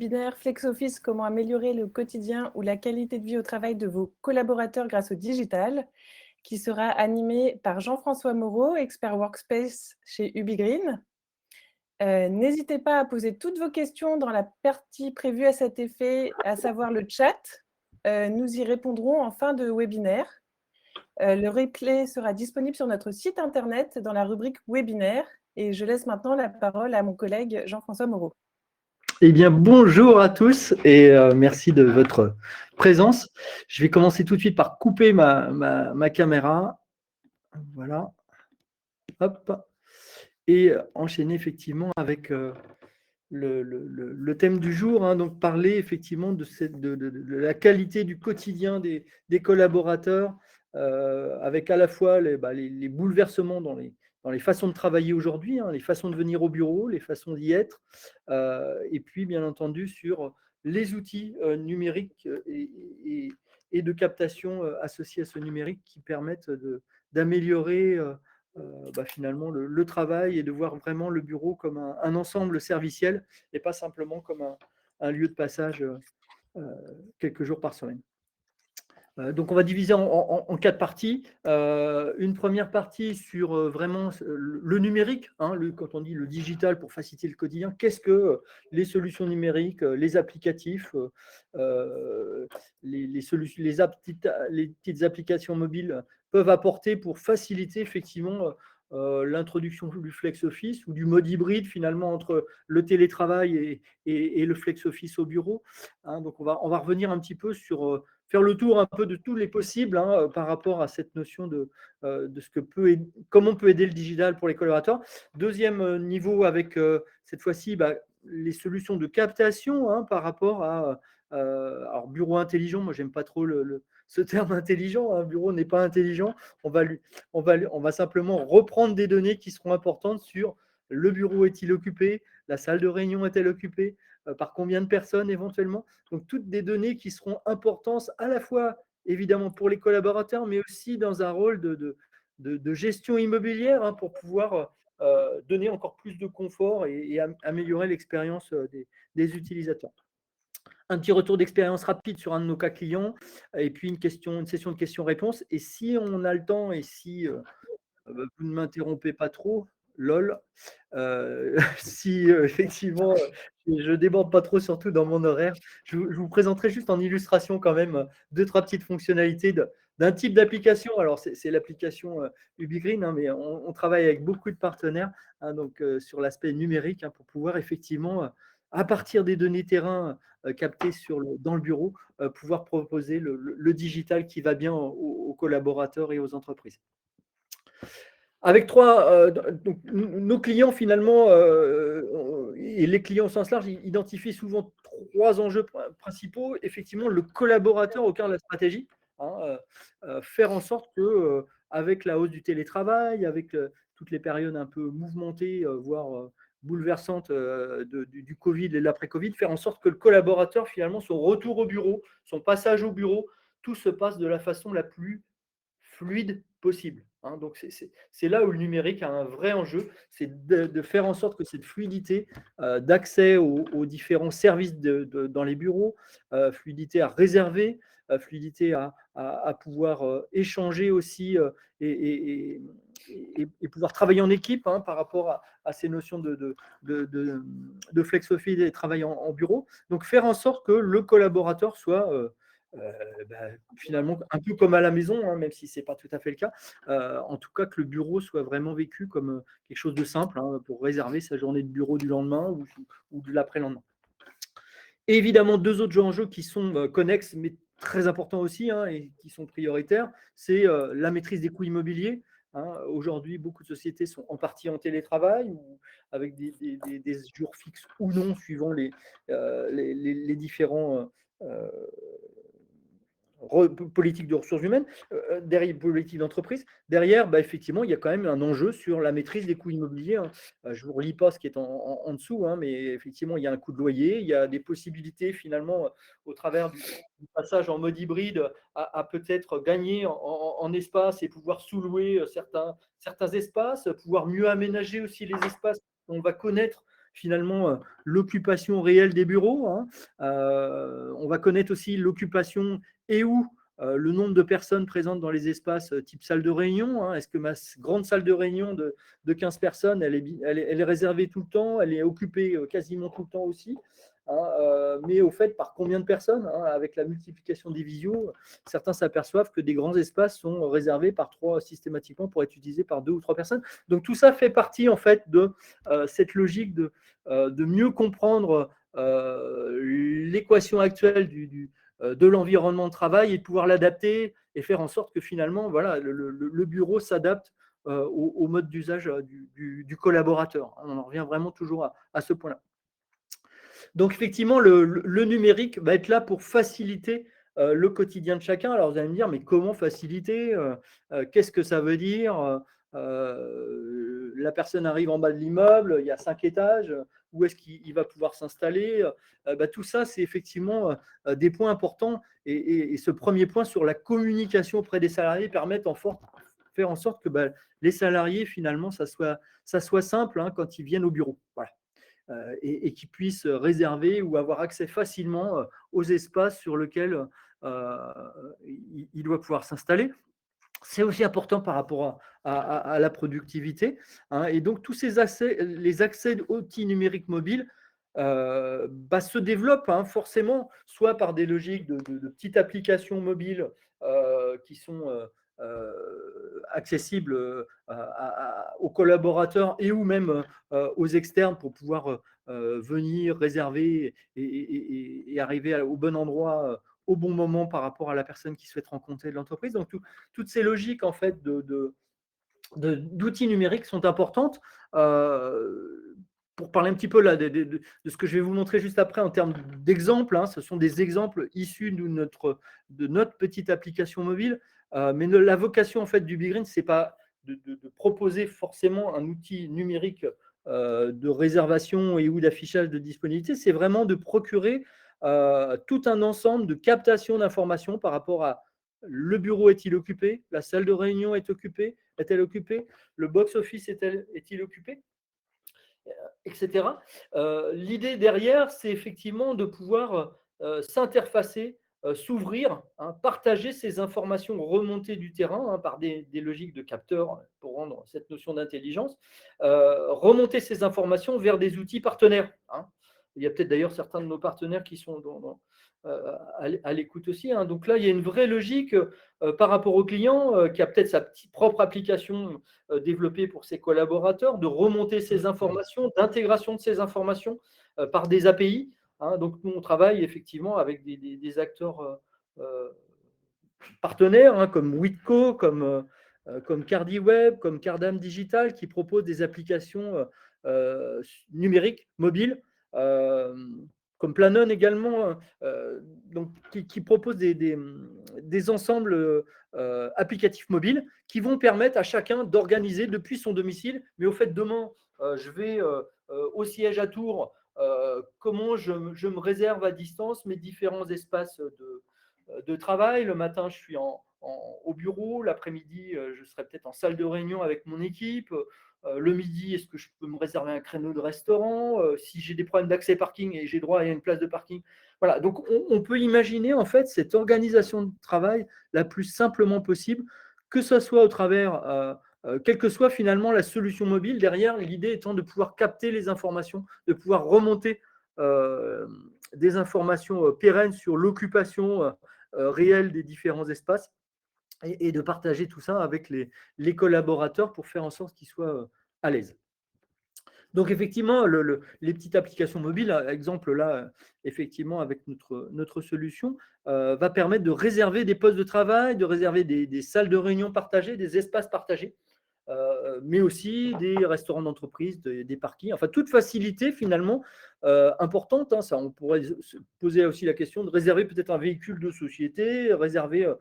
Webinaire FlexOffice, comment améliorer le quotidien ou la qualité de vie au travail de vos collaborateurs grâce au digital, qui sera animé par Jean-François Moreau, expert Workspace chez UbiGreen. N'hésitez pas à poser toutes vos questions dans la partie prévue à cet effet, à savoir le chat. Nous y répondrons en fin de webinaire. Le replay sera disponible sur notre site internet dans la rubrique webinaire. Et je laisse maintenant la parole à mon collègue Jean-François Moreau. Eh bien, bonjour à tous et merci de votre présence. Je vais commencer tout de suite par couper ma caméra. Voilà. Hop. Et enchaîner effectivement avec le thème du jour. Donc, parler effectivement de la qualité du quotidien des collaborateurs avec à la fois les bouleversements dans les façons de travailler aujourd'hui, les façons de venir au bureau, les façons d'y être, et puis bien entendu sur les outils numériques et de captation associés à ce numérique qui permettent d'améliorer finalement le travail et de voir vraiment le bureau comme un ensemble serviciel et pas simplement comme un lieu de passage quelques jours par semaine. Donc, on va diviser en quatre parties. Une première partie sur vraiment le numérique, quand on dit le digital pour faciliter le quotidien, qu'est-ce que les solutions numériques, les applicatifs, les petites applications mobiles peuvent apporter pour faciliter effectivement l'introduction du flex office ou du mode hybride finalement entre le télétravail et le flex office au bureau. Donc, on va revenir un petit peu sur faire le tour un peu de tous les possibles par rapport à cette notion de comment on peut aider le digital pour les collaborateurs. Deuxième niveau avec cette fois-ci les solutions de captation par rapport à alors bureau intelligent. Moi, j'aime pas trop ce terme intelligent. Un bureau n'est pas intelligent. On va simplement reprendre des données qui seront importantes sur le bureau est-il occupé, la salle de réunion est-elle occupée, par combien de personnes éventuellement. Donc, toutes des données qui seront importantes à la fois, évidemment, pour les collaborateurs, mais aussi dans un rôle de gestion immobilière pour pouvoir donner encore plus de confort et améliorer l'expérience des utilisateurs. Un petit retour d'expérience rapide sur un de nos cas clients et puis une session de questions-réponses. Et si on a le temps et si vous ne m'interrompez pas trop, lol. Si effectivement je déborde pas trop, surtout dans mon horaire, je vous présenterai juste en illustration quand même deux, trois petites fonctionnalités d'un type d'application. Alors, c'est l'application UbiGreen, mais on travaille avec beaucoup de partenaires donc, sur l'aspect numérique pour pouvoir effectivement, à partir des données terrain captées dans le bureau, pouvoir proposer le digital qui va bien aux collaborateurs et aux entreprises. Avec donc, nos clients finalement, et les clients au sens large, ils identifient souvent trois enjeux principaux. Effectivement, le collaborateur au cœur de la stratégie, faire en sorte que, avec la hausse du télétravail, avec toutes les périodes un peu mouvementées, voire bouleversantes du Covid et de l'après-Covid, faire en sorte que le collaborateur, finalement, son retour au bureau, son passage au bureau, tout se passe de la façon la plus fluide possible. Donc, c'est là où le numérique a un vrai enjeu, c'est de faire en sorte que cette fluidité d'accès aux différents services dans les bureaux, fluidité à réserver, fluidité à pouvoir échanger aussi et pouvoir travailler en équipe par rapport à ces notions de flex-office et travail en bureau. Donc, faire en sorte que le collaborateur soit finalement un peu comme à la maison, même si ce n'est pas tout à fait le cas. En tout cas, que le bureau soit vraiment vécu comme quelque chose de simple pour réserver sa journée de bureau du lendemain ou de l'après-lendemain. Et évidemment, deux autres enjeux qui sont connexes, mais très importants aussi et qui sont prioritaires, c'est la maîtrise des coûts immobiliers. Aujourd'hui, beaucoup de sociétés sont en partie en télétravail ou avec des jours fixes ou non, suivant les différents politique de ressources humaines, derrière politique d'entreprise. Derrière, effectivement, il y a quand même un enjeu sur la maîtrise des coûts immobiliers. Je ne vous relis pas ce qui est en dessous, mais effectivement, il y a un coût de loyer, il y a des possibilités finalement au travers du passage en mode hybride à peut-être gagner en espace et pouvoir sous-louer certains espaces, pouvoir mieux aménager aussi les espaces qu'on va connaître finalement l'occupation réelle des bureaux, hein. On va connaître aussi l'occupation et où le nombre de personnes présentes dans les espaces type salle de réunion, hein. Est-ce que ma grande salle de réunion de 15 personnes, elle est réservée tout le temps, elle est occupée quasiment tout le temps aussi, hein, mais au fait, par combien de personnes, hein, avec la multiplication des visios, certains s'aperçoivent que des grands espaces sont réservés par trois systématiquement pour être utilisés par deux ou trois personnes. Donc tout ça fait partie en fait de cette logique de mieux comprendre l'équation actuelle de l'environnement de travail et de pouvoir l'adapter et faire en sorte que finalement, voilà, le bureau s'adapte au mode d'usage du collaborateur. On en revient vraiment toujours à ce point-là. Donc effectivement, le numérique va être là pour faciliter le quotidien de chacun. Alors vous allez me dire, mais comment faciliter? Qu'est-ce que ça veut dire? La personne arrive en bas de l'immeuble, il y a 5 étages, où est-ce qu'il va pouvoir s'installer? Tout ça, c'est effectivement des points importants. Et ce premier point sur la communication auprès des salariés permet faire en sorte que les salariés, finalement, ça soit simple, hein, quand ils viennent au bureau. Voilà. Et qui puissent réserver ou avoir accès facilement aux espaces sur lesquels il doit pouvoir s'installer. C'est aussi important par rapport à la productivité, hein. Et donc, tous ces accès, les accès outils numériques mobiles se développent, hein, forcément, soit par des logiques de petites applications mobiles qui sont accessibles aux collaborateurs et ou même aux externes pour pouvoir venir réserver et arriver au bon endroit au bon moment par rapport à la personne qui souhaite rencontrer l'entreprise. Donc, toutes ces logiques en fait d'outils numériques sont importantes. Pour parler un petit peu là de ce que je vais vous montrer juste après en termes d'exemples, hein, ce sont des exemples issus de notre petite application mobile. Mais la vocation en fait du Big Green, c'est pas de proposer forcément un outil numérique de réservation et ou d'affichage de disponibilité, c'est vraiment de procurer tout un ensemble de captation d'informations par rapport à le bureau est-il occupé, la salle de réunion est-elle occupée, le box-office est-il occupé, etc. L'idée derrière, c'est effectivement de pouvoir s'interfacer, s'ouvrir, hein, partager ces informations remontées du terrain, hein, par des logiques de capteurs pour rendre cette notion d'intelligence, remonter ces informations vers des outils partenaires, hein. Il y a peut-être d'ailleurs certains de nos partenaires qui sont à l'écoute aussi, hein. Donc là, il y a une vraie logique par rapport au client qui a peut-être sa petite propre application développée pour ses collaborateurs, de remonter ces informations, d'intégration de ces informations par des API, hein. Donc nous, on travaille effectivement avec des acteurs partenaires, hein, comme Witco, comme CardiWeb, comme Cardam Digital, qui proposent des applications numériques, mobiles, comme Planon également, donc, qui proposent des ensembles applicatifs mobiles qui vont permettre à chacun d'organiser depuis son domicile. Mais au fait, demain, je vais au siège à Tours, comment je me réserve à distance mes différents espaces de travail. Le matin, je suis au bureau. L'après-midi, je serai peut-être en salle de réunion avec mon équipe. Le midi, est-ce que je peux me réserver un créneau de restaurant? Si j'ai des problèmes d'accès parking et j'ai droit à une place de parking. Voilà, donc on peut imaginer en fait cette organisation de travail la plus simplement possible, que ce soit au travers, quelle que soit finalement la solution mobile, derrière, l'idée étant de pouvoir capter les informations, de pouvoir remonter des informations pérennes sur l'occupation réelle des différents espaces et de partager tout ça avec les collaborateurs pour faire en sorte qu'ils soient à l'aise. Donc effectivement, les petites applications mobiles, exemple là, effectivement, avec notre solution, va permettre de réserver des postes de travail, de réserver des salles de réunion partagées, des espaces partagés, mais aussi des restaurants d'entreprise, des parkings, enfin toute facilité finalement importante, hein. Ça, on pourrait se poser aussi la question de réserver peut-être un véhicule de société, réserver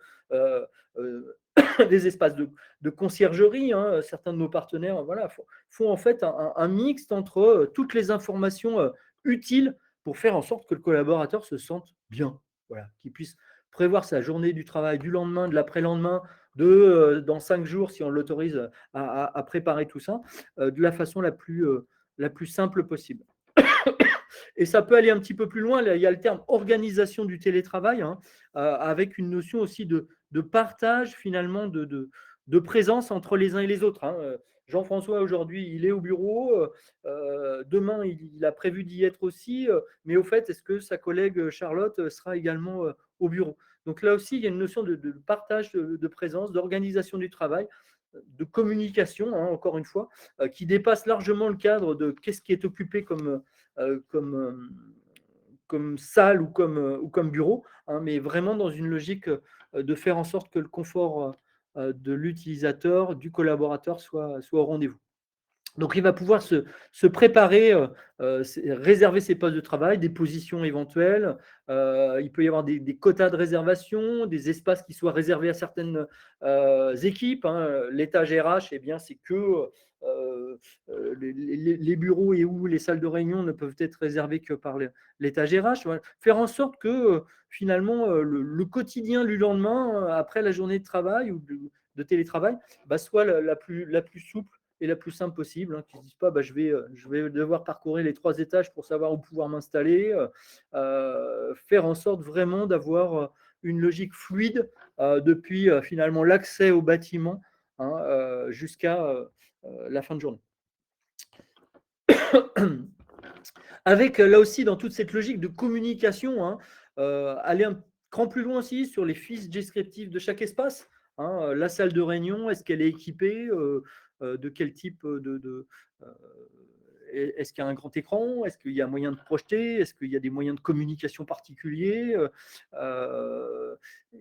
des espaces de conciergerie, hein. Certains de nos partenaires voilà, font en fait un mixte entre toutes les informations utiles pour faire en sorte que le collaborateur se sente bien, voilà, qu'il puisse prévoir sa journée du travail du lendemain, de l'après-lendemain, dans 5 jours, si on l'autorise à préparer tout ça, de la façon la plus simple possible. Et ça peut aller un petit peu plus loin. Là, il y a le terme organisation du télétravail, hein, avec une notion aussi de partage finalement de présence entre les uns et les autres, hein. Jean-François, aujourd'hui, il est au bureau. Demain, il a prévu d'y être aussi. Mais au fait, est-ce que sa collègue Charlotte sera également au bureau? Donc là aussi, il y a une notion de partage de présence, d'organisation du travail, de communication, hein, encore une fois, qui dépasse largement le cadre de qu'est-ce qui est occupé euh, comme, euh, comme salle ou comme bureau, hein, mais vraiment dans une logique de faire en sorte que le confort de l'utilisateur, du collaborateur soit au rendez-vous. Donc, il va pouvoir se préparer, réserver ses postes de travail, des positions éventuelles. Il peut y avoir des quotas de réservation, des espaces qui soient réservés à certaines équipes, hein. L'étage RH, eh bien, c'est que les bureaux et où les salles de réunion ne peuvent être réservées que par l'étage RH. Voilà. Faire en sorte que finalement le quotidien du lendemain, après la journée de travail ou de télétravail, bah, soit la plus souple et la plus simple possible, hein, qu'ils ne se disent pas bah, je vais devoir parcourir les 3 étages pour savoir où pouvoir m'installer, faire en sorte vraiment d'avoir une logique fluide depuis finalement l'accès au bâtiment, hein, jusqu'à la fin de journée. Avec là aussi dans toute cette logique de communication, hein, aller un cran plus loin aussi sur les fiches descriptives de chaque espace, hein. La salle de réunion, est-ce qu'elle est équipée de quel type euh, est-ce qu'il y a un grand écran? Est-ce qu'il y a moyen de projeter? Est-ce qu'il y a des moyens de communication particuliers?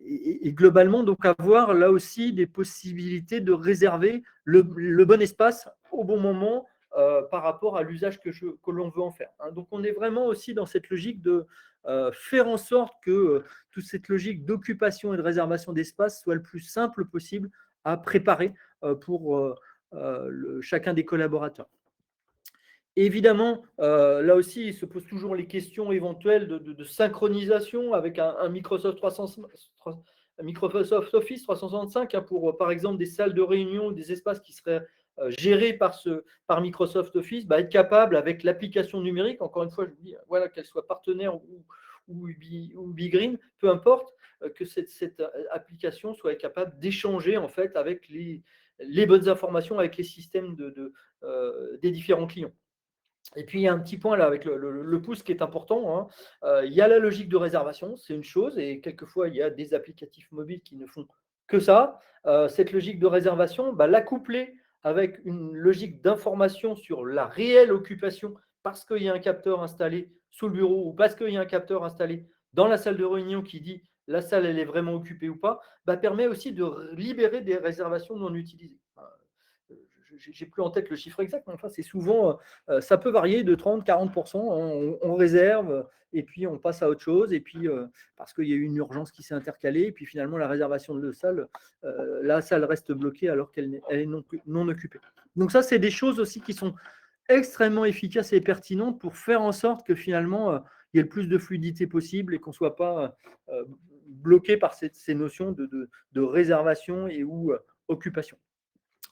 Et globalement, donc avoir là aussi des possibilités de réserver le bon espace au bon moment par rapport à l'usage que l'on veut en faire, hein. Donc, on est vraiment aussi dans cette logique de faire en sorte que toute cette logique d'occupation et de réservation d'espace soit le plus simple possible à préparer pour chacun des collaborateurs. Évidemment, là aussi, il se pose toujours les questions éventuelles de synchronisation avec un Microsoft Microsoft Office 365, hein, pour, par exemple, des salles de réunion, des espaces qui seraient gérés par Microsoft Office, bah, être capable, avec l'application numérique, encore une fois, je vous dis, voilà, qu'elle soit partenaire ou Ubigreen, peu importe, que cette application soit capable d'échanger en fait avec les bonnes informations avec les systèmes des différents clients. Et puis, il y a un petit point là avec le pouce qui est important, hein. Il y a la logique de réservation, c'est une chose, et quelquefois, il y a des applicatifs mobiles qui ne font que ça. Cette logique de réservation, bah, la coupler avec une logique d'information sur la réelle occupation parce qu'il y a un capteur installé sous le bureau ou parce qu'il y a un capteur installé dans la salle de réunion qui dit la salle elle est vraiment occupée ou pas, bah, permet aussi de libérer des réservations non utilisées. J'ai plus en tête le chiffre exact, mais enfin, c'est souvent, ça peut varier de 30-40%. On réserve et puis on passe à autre chose. Et puis, parce qu'il y a eu une urgence qui s'est intercalée, et puis finalement, la réservation de la salle reste bloquée alors qu'elle est non occupée. Donc, ça, c'est des choses aussi qui sont extrêmement efficaces et pertinentes pour faire en sorte que finalement, il y ait le plus de fluidité possible et qu'on ne soit pas bloqué par ces notions de réservation et ou occupation.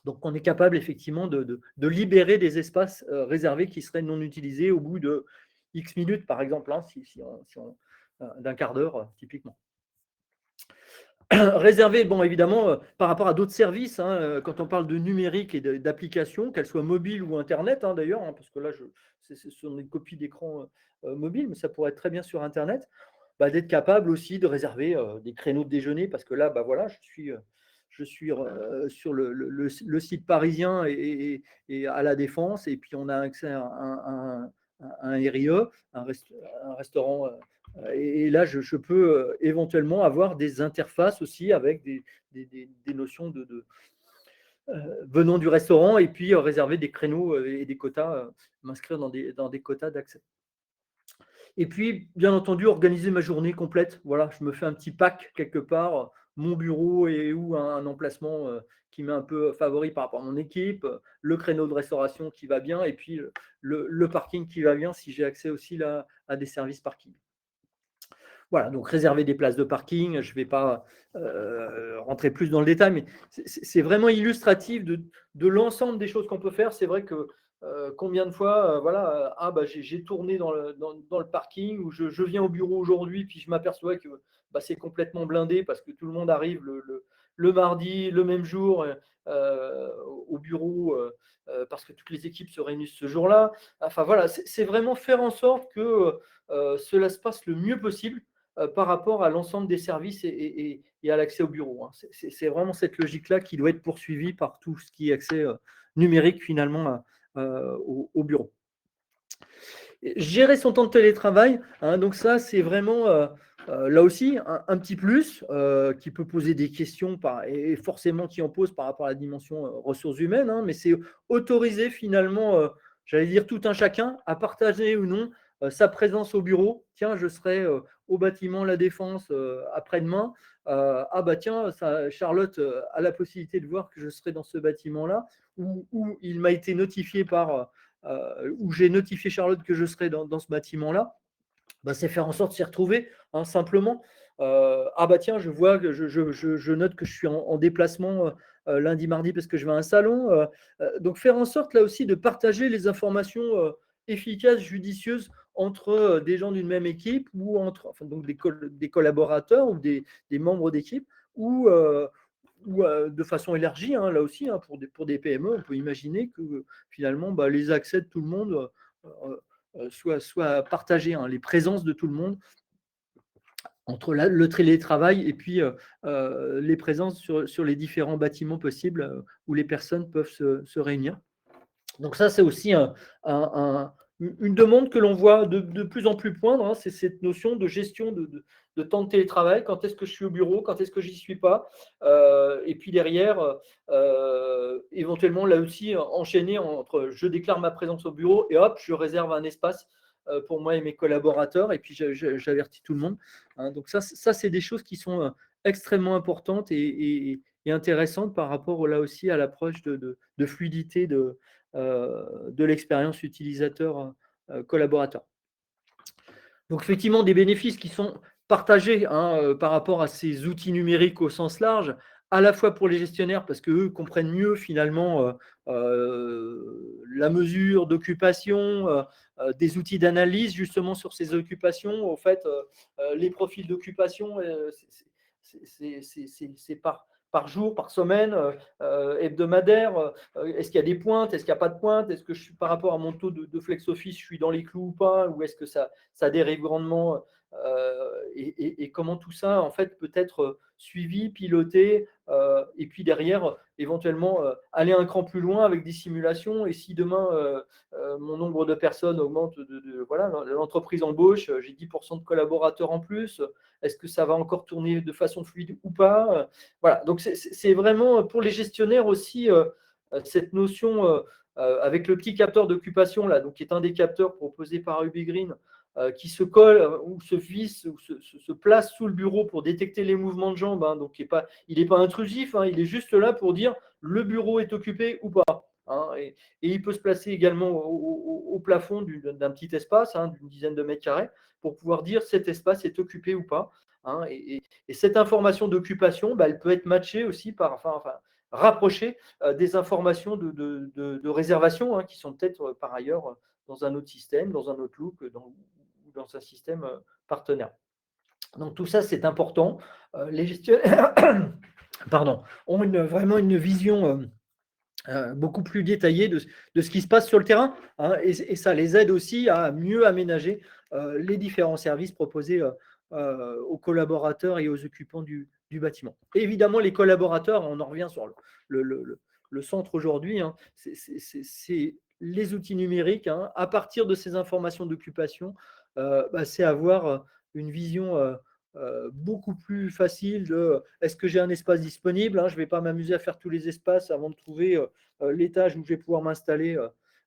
Donc, on est capable effectivement de libérer des espaces réservés qui seraient non utilisés au bout de X minutes, par exemple, hein, d'un quart d'heure, typiquement. Réservé, bon, évidemment, par rapport à d'autres services, hein, quand on parle de numérique et d'applications, qu'elles soient mobiles ou Internet, hein, d'ailleurs, hein, parce que là, ce sont des copies d'écran mobiles, mais ça pourrait être très bien sur Internet, bah, d'être capable aussi de réserver des créneaux de déjeuner, parce que là, bah, voilà, je suis sur le site parisien et à la Défense, et puis on a accès à un RIE, un restaurant. Et là, je peux éventuellement avoir des interfaces aussi avec des notions venant du restaurant et puis réserver des créneaux et des quotas, m'inscrire dans des quotas d'accès. Et puis, bien entendu, organiser ma journée complète. Voilà, je me fais un petit pack quelque part, mon bureau et ou un emplacement qui m'est un peu favori par rapport à mon équipe, le créneau de restauration qui va bien et puis le parking qui va bien si j'ai accès aussi là, à des services parking. Voilà, donc réserver des places de parking, je ne vais pas rentrer plus dans le détail, mais c'est vraiment illustratif de l'ensemble des choses qu'on peut faire. C'est vrai que combien de fois, voilà, ah bah j'ai tourné dans le parking ou je viens au bureau aujourd'hui, puis je m'aperçois que bah, c'est complètement blindé parce que tout le monde arrive le mardi, le même jour, au bureau, parce que toutes les équipes se réunissent ce jour-là. Enfin voilà, c'est vraiment faire en sorte que cela se passe le mieux possible par rapport à l'ensemble des services et à l'accès au bureau, hein. C'est vraiment cette logique-là qui doit être poursuivie par tout ce qui est accès numérique finalement au bureau. Gérer son temps de télétravail, hein, donc ça, c'est vraiment là aussi un petit plus qui peut poser des questions et forcément qui en pose par rapport à la dimension ressources humaines, hein, mais c'est autoriser finalement, j'allais dire, tout un chacun à partager ou non sa présence au bureau. Tiens, je serai au bâtiment La Défense après-demain. Ah bah tiens, ça, Charlotte a la possibilité de voir que je serai dans ce bâtiment-là, ou il m'a été notifié où j'ai notifié Charlotte que je serais dans ce bâtiment-là, bah, c'est faire en sorte de s'y retrouver, hein, simplement. Ah bah tiens, je vois que je note que je suis en déplacement lundi, mardi parce que je vais à un salon. Donc faire en sorte là aussi de partager les informations efficaces, judicieuses entre des gens d'une même équipe ou entre enfin, donc des collaborateurs ou des membres d'équipe ou de façon élargie, hein, là aussi, hein, pour des PME, on peut imaginer que finalement, bah, les accès de tout le monde soient partagés, hein, les présences de tout le monde entre le télétravail et puis les présences sur les différents bâtiments possibles où les personnes peuvent se réunir. Donc ça, c'est aussi une demande que l'on voit de plus en plus poindre, hein, c'est cette notion de gestion de temps de télétravail. Quand est-ce que je suis au bureau? Quand est-ce que j'y suis pas? Et puis derrière, éventuellement, là aussi, enchaîner entre je déclare ma présence au bureau et hop, je réserve un espace pour moi et mes collaborateurs et puis j'avertis tout le monde, hein. Donc ça c'est des choses qui sont extrêmement importantes et intéressantes par rapport là aussi à l'approche de fluidité de l'expérience utilisateur collaborateur. Donc effectivement, des bénéfices qui sont partagés, hein, par rapport à ces outils numériques au sens large, à la fois pour les gestionnaires parce qu'eux comprennent mieux finalement la mesure d'occupation, des outils d'analyse justement sur ces occupations. Au fait, les profils d'occupation, c'est par jour, par semaine, hebdomadaire. Est-ce qu'il y a des pointes? Est-ce qu'il n'y a pas de pointes? Est-ce que je suis par rapport à mon taux de flex office, je suis dans les clous ou pas? Ou est-ce que ça dérive grandement et comment tout ça en fait peut être suivi, piloté et puis derrière éventuellement aller un cran plus loin avec des simulations et si demain mon nombre de personnes augmente voilà l'entreprise embauche, j'ai 10% de collaborateurs en plus, est-ce que ça va encore tourner de façon fluide ou pas? Voilà, donc c'est vraiment pour les gestionnaires aussi cette notion avec le petit capteur d'occupation là, donc qui est un des capteurs proposés par UbiGreen, qui se colle ou se visse ou se place sous le bureau pour détecter les mouvements de jambes, hein, donc il n'est pas intrusif, hein, il est juste là pour dire le bureau est occupé ou pas, hein, et il peut se placer également au plafond d'un petit espace, hein, d'une dizaine de mètres carrés, pour pouvoir dire cet espace est occupé ou pas, hein, et cette information d'occupation, bah, elle peut être matchée aussi rapprochée des informations de réservation, hein, qui sont peut-être par ailleurs dans un autre système, dans un autre look, dans un système partenaire. Donc tout ça, c'est important. Les gestionnaires pardon, ont vraiment une vision beaucoup plus détaillée de ce qui se passe sur le terrain, hein, et ça les aide aussi à mieux aménager les différents services proposés aux collaborateurs et aux occupants du bâtiment. Et évidemment, les collaborateurs, on en revient sur le centre aujourd'hui, hein, c'est les outils numériques, hein. À partir de ces informations d'occupation, bah, c'est avoir une vision beaucoup plus facile de est-ce que j'ai un espace disponible, hein, je ne vais pas m'amuser à faire tous les espaces avant de trouver l'étage où je vais pouvoir m'installer,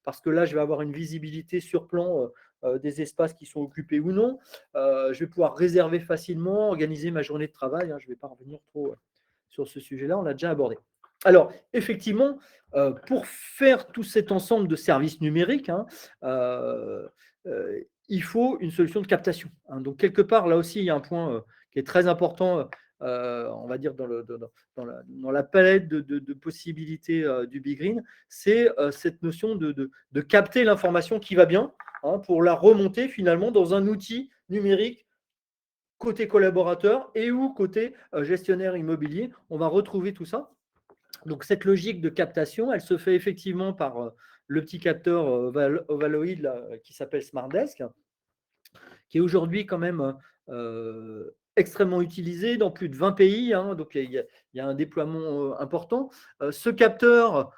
parce que là, je vais avoir une visibilité sur plan des espaces qui sont occupés ou non. Je vais pouvoir réserver facilement, organiser ma journée de travail, hein, je ne vais pas revenir trop sur ce sujet-là, on l'a déjà abordé. Alors, effectivement, pour faire tout cet ensemble de services numériques, hein, il faut une solution de captation, hein. Donc, quelque part, là aussi, il y a un point qui est très important on va dire, dans la palette de possibilités du Big Green, c'est cette notion de capter l'information qui va bien, hein, pour la remonter finalement dans un outil numérique côté collaborateur et ou côté gestionnaire immobilier. On va retrouver tout ça. Donc cette logique de captation, elle se fait effectivement par le petit capteur ovaloïde là, qui s'appelle SmartDesk, qui est aujourd'hui quand même extrêmement utilisé dans plus de 20 pays, hein, donc il y a un déploiement important. Ce capteur,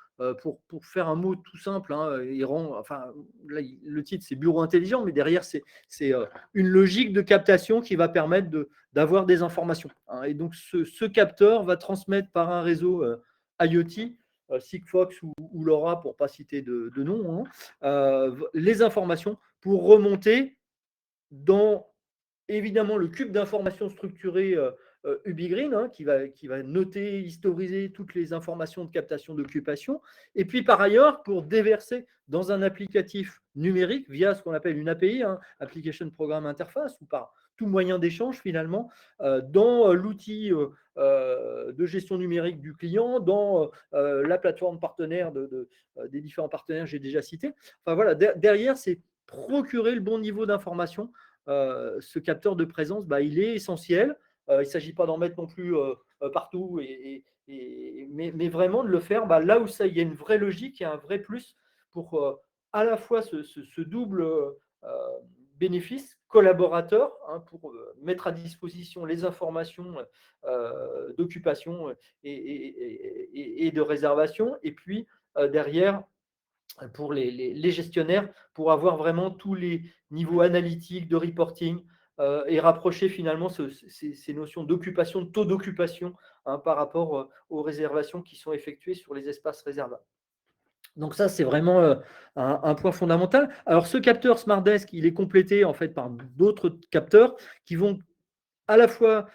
pour faire un mot tout simple, hein, il rend, enfin, là, le titre c'est bureau intelligent, mais derrière c'est une logique de captation qui va permettre d'avoir des informations, hein. Et donc ce capteur va transmettre par un réseau IoT, Sigfox ou LoRa, pour ne pas citer de nom, hein, les informations pour remonter dans évidemment le cube d'informations structurées UbiGreen, hein, qui va noter, historiser toutes les informations de captation d'occupation. Et puis par ailleurs, pour déverser dans un applicatif numérique via ce qu'on appelle une API, hein, Application Programme Interface, ou par tout moyen d'échange finalement, dans l'outil de gestion numérique du client, dans la plateforme partenaire des différents partenaires que j'ai déjà cités. Enfin voilà, derrière, c'est procurer le bon niveau d'information. Ce capteur de présence, il est essentiel. Il ne s'agit pas d'en mettre non plus partout, mais vraiment de le faire là où il y a une vraie logique et un vrai plus pour à la fois ce double bénéfice collaborateur, hein, pour mettre à disposition les informations d'occupation et de réservation, et puis derrière, pour les gestionnaires, pour avoir vraiment tous les niveaux analytiques, de reporting, et rapprocher finalement ces notions d'occupation, de taux d'occupation, hein, par rapport aux réservations qui sont effectuées sur les espaces réservables. Donc ça, c'est vraiment un point fondamental. Alors ce capteur SmartDesk, il est complété en fait par d'autres capteurs qui vont à la fois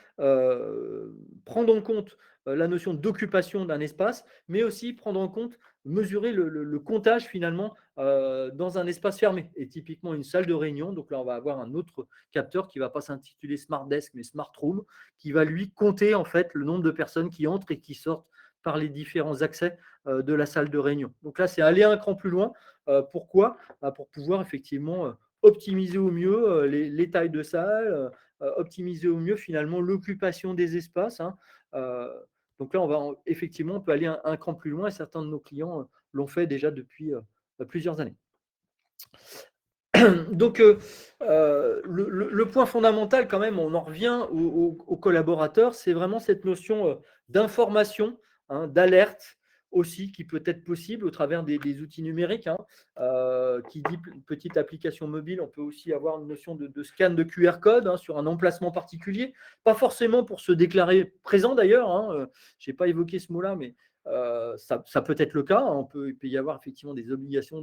prendre en compte la notion d'occupation d'un espace, mais aussi prendre en compte, mesurer le comptage finalement dans un espace fermé. Et typiquement une salle de réunion, donc là on va avoir un autre capteur qui ne va pas s'intituler Smart Desk, mais Smart Room, qui va lui compter en fait le nombre de personnes qui entrent et qui sortent par les différents accès de la salle de réunion. Donc là, c'est aller un cran plus loin. Pourquoi? Pour pouvoir effectivement optimiser au mieux les tailles de salle, optimiser au mieux finalement l'occupation des espaces, hein. Donc là, effectivement, on peut aller un cran plus loin, et certains de nos clients l'ont fait déjà depuis plusieurs années. Donc, le point fondamental quand même, on en revient aux collaborateurs, c'est vraiment cette notion d'information, hein, d'alerte aussi, qui peut être possible au travers des outils numériques, hein. Qui dit petite application mobile, on peut aussi avoir une notion de scan de QR code, hein, sur un emplacement particulier, pas forcément pour se déclarer présent d'ailleurs, hein, je n'ai pas évoqué ce mot-là, mais ça peut être le cas, hein. Il peut y avoir effectivement des obligations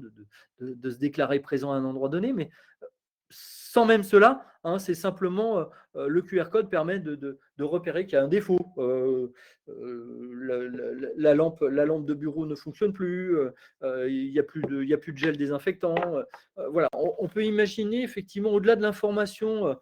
de se déclarer présent à un endroit donné, mais sans même cela, hein, c'est simplement le QR code permet de repérer qu'il y a un défaut. La lampe de bureau ne fonctionne plus, il n'y a plus de gel désinfectant. Voilà, on peut imaginer effectivement, au-delà de l'information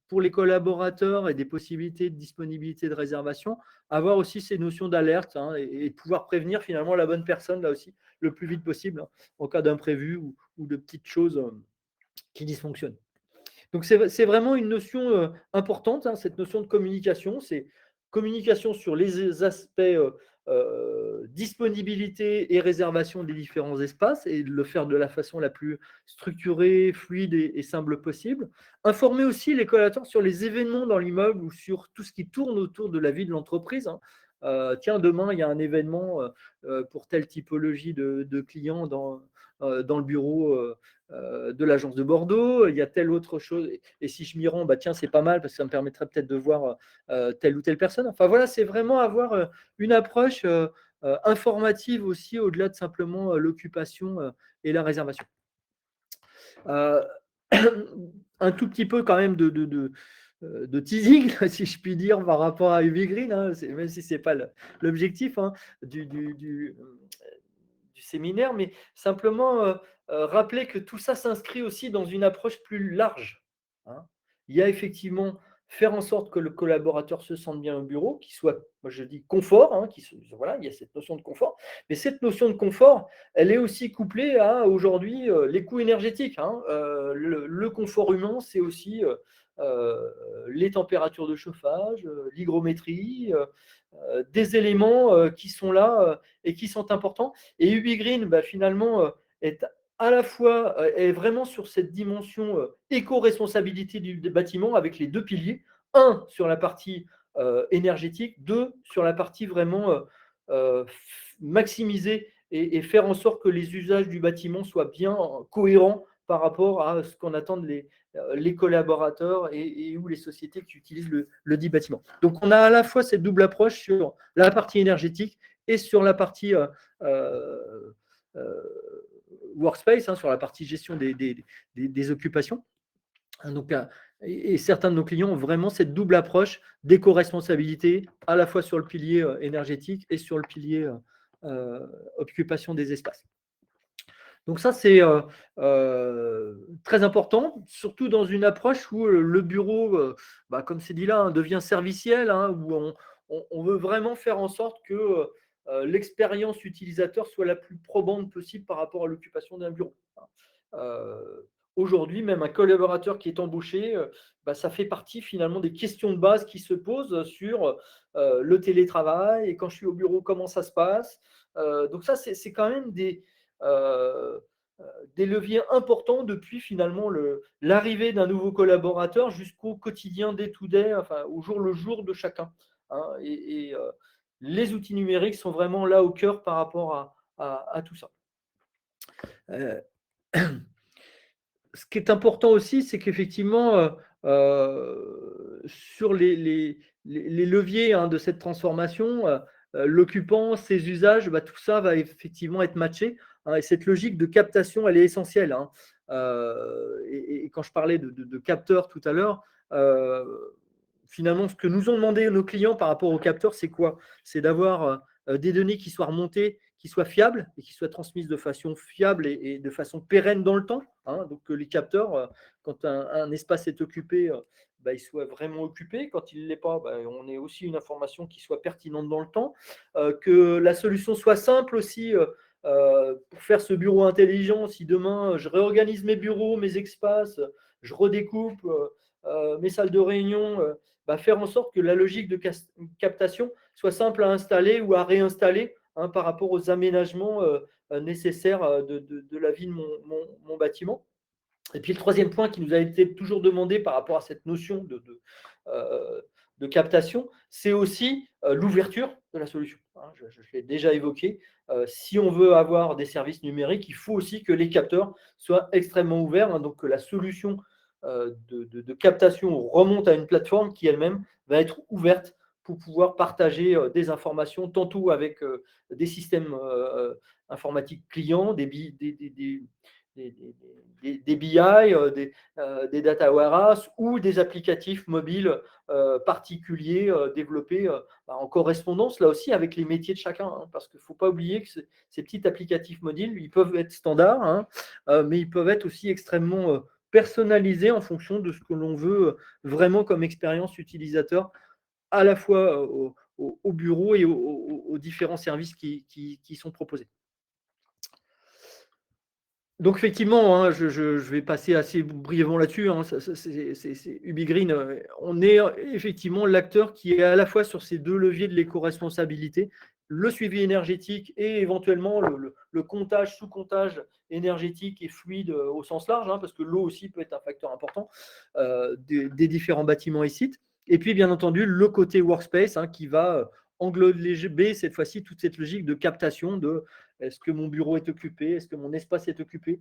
pour les collaborateurs et des possibilités de disponibilité de réservation, avoir aussi ces notions d'alerte, hein, et pouvoir prévenir finalement la bonne personne là aussi le plus vite possible, hein, en cas d'imprévu ou de petites choses qui dysfonctionnent. Donc c'est vraiment une notion importante, hein, cette notion de communication. C'est communication sur les aspects disponibilité et réservation des différents espaces, et de le faire de la façon la plus structurée, fluide et simple possible. Informer aussi les collaborateurs sur les événements dans l'immeuble ou sur tout ce qui tourne autour de la vie de l'entreprise, hein. Tiens, demain, il y a un événement pour telle typologie de clients dans le bureau de l'agence de Bordeaux, il y a telle autre chose, et si je m'y rends, tiens, c'est pas mal parce que ça me permettrait peut-être de voir telle ou telle personne. Enfin voilà, c'est vraiment avoir une approche informative aussi, au-delà de simplement l'occupation et la réservation. Un tout petit peu quand même de teasing, si je puis dire, par rapport à UbiGreen, hein, même si ce n'est pas l'objectif, hein, du séminaire, mais simplement rappeler que tout ça s'inscrit aussi dans une approche plus large, hein. Il y a effectivement faire en sorte que le collaborateur se sente bien au bureau, qu'il soit, moi je dis confort, hein, voilà, il y a cette notion de confort. Mais cette notion de confort, elle est aussi couplée à aujourd'hui les coûts énergétiques, hein. Le confort humain, c'est aussi euh, les températures de chauffage, l'hygrométrie, des éléments qui sont là et qui sont importants. Et UbiGreen, bah, finalement, est à la fois est vraiment sur cette dimension éco-responsabilité des bâtiments avec les deux piliers. Un, sur la partie énergétique. Deux, sur la partie vraiment maximiser et faire en sorte que les usages du bâtiment soient bien cohérents par rapport à ce qu'on attend de les collaborateurs et ou les sociétés qui utilisent le dit bâtiment. Donc, on a à la fois cette double approche sur la partie énergétique et sur la partie euh, euh, workspace, hein, sur la partie gestion des occupations. Donc, et certains de nos clients ont vraiment cette double approche d'éco-responsabilité, à la fois sur le pilier énergétique et sur le pilier occupation des espaces. Donc ça, c'est très important, surtout dans une approche où le bureau, bah, comme c'est dit là, hein, devient serviciel, hein, où on veut vraiment faire en sorte que l'expérience utilisateur soit la plus probante possible par rapport à l'occupation d'un bureau. Euh, Aujourd'hui, même un collaborateur qui est embauché, bah, ça fait partie finalement des questions de base qui se posent sur le télétravail et quand je suis au bureau, comment ça se passe. Donc ça, c'est quand même euh, des leviers importants depuis finalement l'arrivée d'un nouveau collaborateur jusqu'au quotidien day-to-day, enfin au jour le jour de chacun, hein. Les outils numériques sont vraiment là au cœur par rapport à tout ça. Euh, Ce qui est important aussi, c'est qu'effectivement, sur les leviers, hein, de cette transformation, l'occupant, ses usages, bah, tout ça va effectivement être matché, hein, et cette logique de captation, elle est essentielle, hein. Et quand je parlais de capteurs tout à l'heure, finalement, ce que nous ont demandé nos clients par rapport aux capteurs, c'est quoi? C'est d'avoir des données qui soient remontées, qui soient fiables et qui soient transmises de façon fiable et de façon pérenne dans le temps, hein. Donc que les capteurs, quand un espace est occupé, bah, il soit vraiment occupé. Quand il ne l'est pas, bah, on ait aussi une information qui soit pertinente dans le temps. Que la solution soit simple aussi. Pour faire ce bureau intelligent, si demain je réorganise mes bureaux, mes espaces, je redécoupe mes salles de réunion, bah, faire en sorte que la logique de captation soit simple à installer ou à réinstaller, hein, par rapport aux aménagements nécessaires de la vie de mon bâtiment. Et puis le troisième point qui nous a été toujours demandé par rapport à cette notion euh, de captation, c'est aussi l'ouverture de la solution, hein. Je l'ai déjà évoqué. Si on veut avoir des services numériques, il faut aussi que les capteurs soient extrêmement ouverts, hein, donc que la solution de captation remonte à une plateforme qui elle-même va être ouverte pour pouvoir partager des informations, tantôt avec des systèmes informatiques clients, des BI, des data warehouse ou des applicatifs mobiles particuliers développés en correspondance là aussi avec les métiers de chacun, hein, parce qu'il ne faut pas oublier que ces petits applicatifs mobiles, ils peuvent être standards, hein, mais ils peuvent être aussi extrêmement personnalisés en fonction de ce que l'on veut vraiment comme expérience utilisateur, à la fois au bureau et aux différents services qui sont proposés. Donc effectivement, hein, je vais passer assez brièvement là-dessus, hein, c'est UbiGreen, on est effectivement l'acteur qui est à la fois sur ces deux leviers de l'éco-responsabilité, le suivi énergétique et éventuellement le comptage, sous-comptage énergétique et fluide au sens large, hein, parce que l'eau aussi peut être un facteur important des différents bâtiments et sites. Et puis bien entendu, le côté workspace, hein, qui va englober cette fois-ci toute cette logique de captation de est-ce que mon bureau est occupé? Est-ce que mon espace est occupé?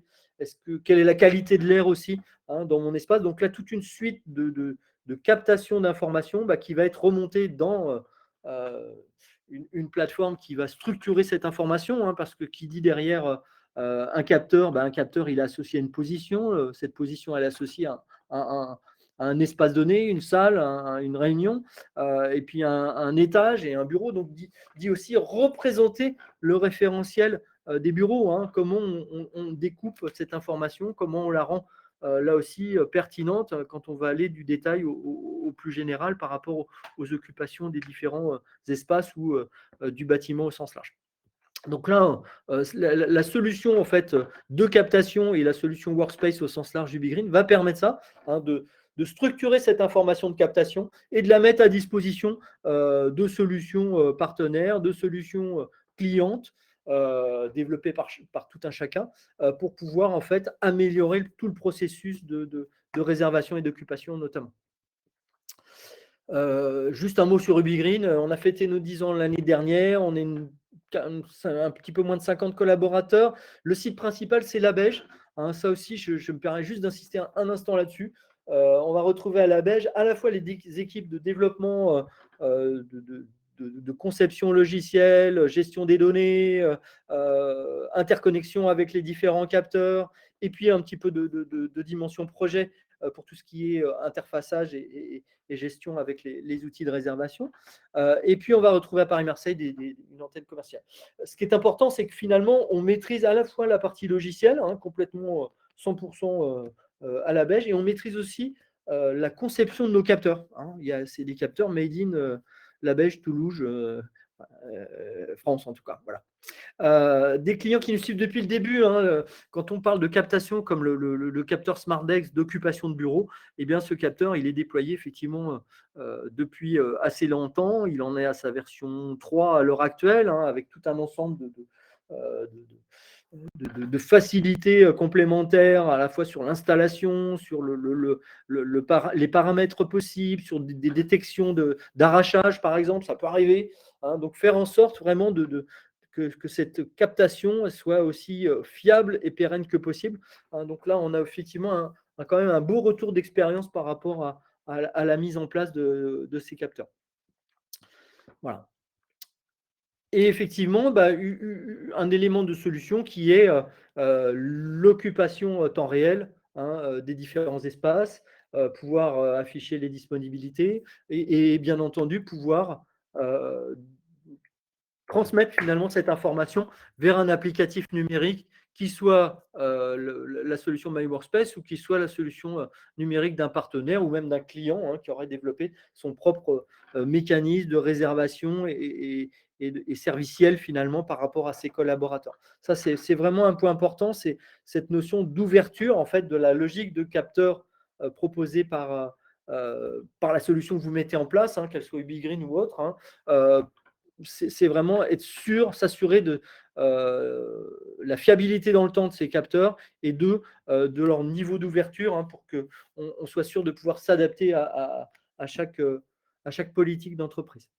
Quelle est la qualité de l'air aussi, hein, dans mon espace? Donc là, toute une suite de captation d'informations, bah, qui va être remontée dans une plateforme qui va structurer cette information, hein, parce que qui dit derrière un capteur, bah, un capteur, il est associé à une position. Cette position, elle est associée à un espace donné, une salle, une réunion, et puis un étage et un bureau. Donc, dit aussi représenter le référentiel des bureaux, hein, comment on découpe cette information, comment on la rend là aussi pertinente quand on va aller du détail au plus général par rapport aux occupations des différents espaces ou du bâtiment au sens large. Donc là, la solution en fait de captation et la solution workspace au sens large du Big Green va permettre ça, hein, de structurer cette information de captation et de la mettre à disposition de solutions partenaires, de solutions clientes développées par tout un chacun pour pouvoir en fait améliorer tout le processus de réservation et d'occupation notamment. Juste un mot sur UbiGreen. On a fêté nos 10 ans l'année dernière. On est un petit peu moins de 50 collaborateurs. Le site principal, c'est La Beige. Hein, ça aussi, je me permets juste d'insister un instant là-dessus. On va retrouver à La Beige à la fois les équipes de développement de conception logicielle, gestion des données, interconnexion avec les différents capteurs, et puis un petit peu de dimension projet pour tout ce qui est interfaçage et gestion avec les outils de réservation. Et puis, on va retrouver à Paris-Marseille une antenne commerciale. Ce qui est important, c'est que finalement, on maîtrise à la fois la partie logicielle, hein, complètement 100% à la beige, et on maîtrise aussi la conception de nos capteurs. Hein. C'est des capteurs made in la beige, Toulouse, France en tout cas. Voilà. Des clients qui nous suivent depuis le début, hein, quand on parle de captation comme le capteur SmartDex d'occupation de bureau, eh bien, ce capteur, il est déployé effectivement depuis assez longtemps. Il en est à sa version 3 à l'heure actuelle, hein, avec tout un ensemble de facilités complémentaires à la fois sur l'installation, sur les paramètres possibles, sur des détections d'arrachage par exemple, ça peut arriver. Hein, donc faire en sorte vraiment que cette captation soit aussi fiable et pérenne que possible. Hein, donc là, on a effectivement quand même un beau retour d'expérience par rapport à la mise en place de ces capteurs. Voilà. Et effectivement, bah, un élément de solution qui est l'occupation temps réel, hein, des différents espaces, pouvoir afficher les disponibilités et bien entendu pouvoir transmettre finalement cette information vers un applicatif numérique qui soit la solution My Workspace ou qui soit la solution numérique d'un partenaire ou même d'un client hein, qui aurait développé son propre mécanisme de réservation et serviciel finalement par rapport à ses collaborateurs. Ça, c'est vraiment un point important, c'est cette notion d'ouverture en fait de la logique de capteur proposée par la solution que vous mettez en place, hein, qu'elle soit UbiGreen ou autre, hein, c'est vraiment être sûr, s'assurer de la fiabilité dans le temps de ces capteurs et de leur niveau d'ouverture hein, pour qu'on soit sûr de pouvoir s'adapter à chaque politique d'entreprise.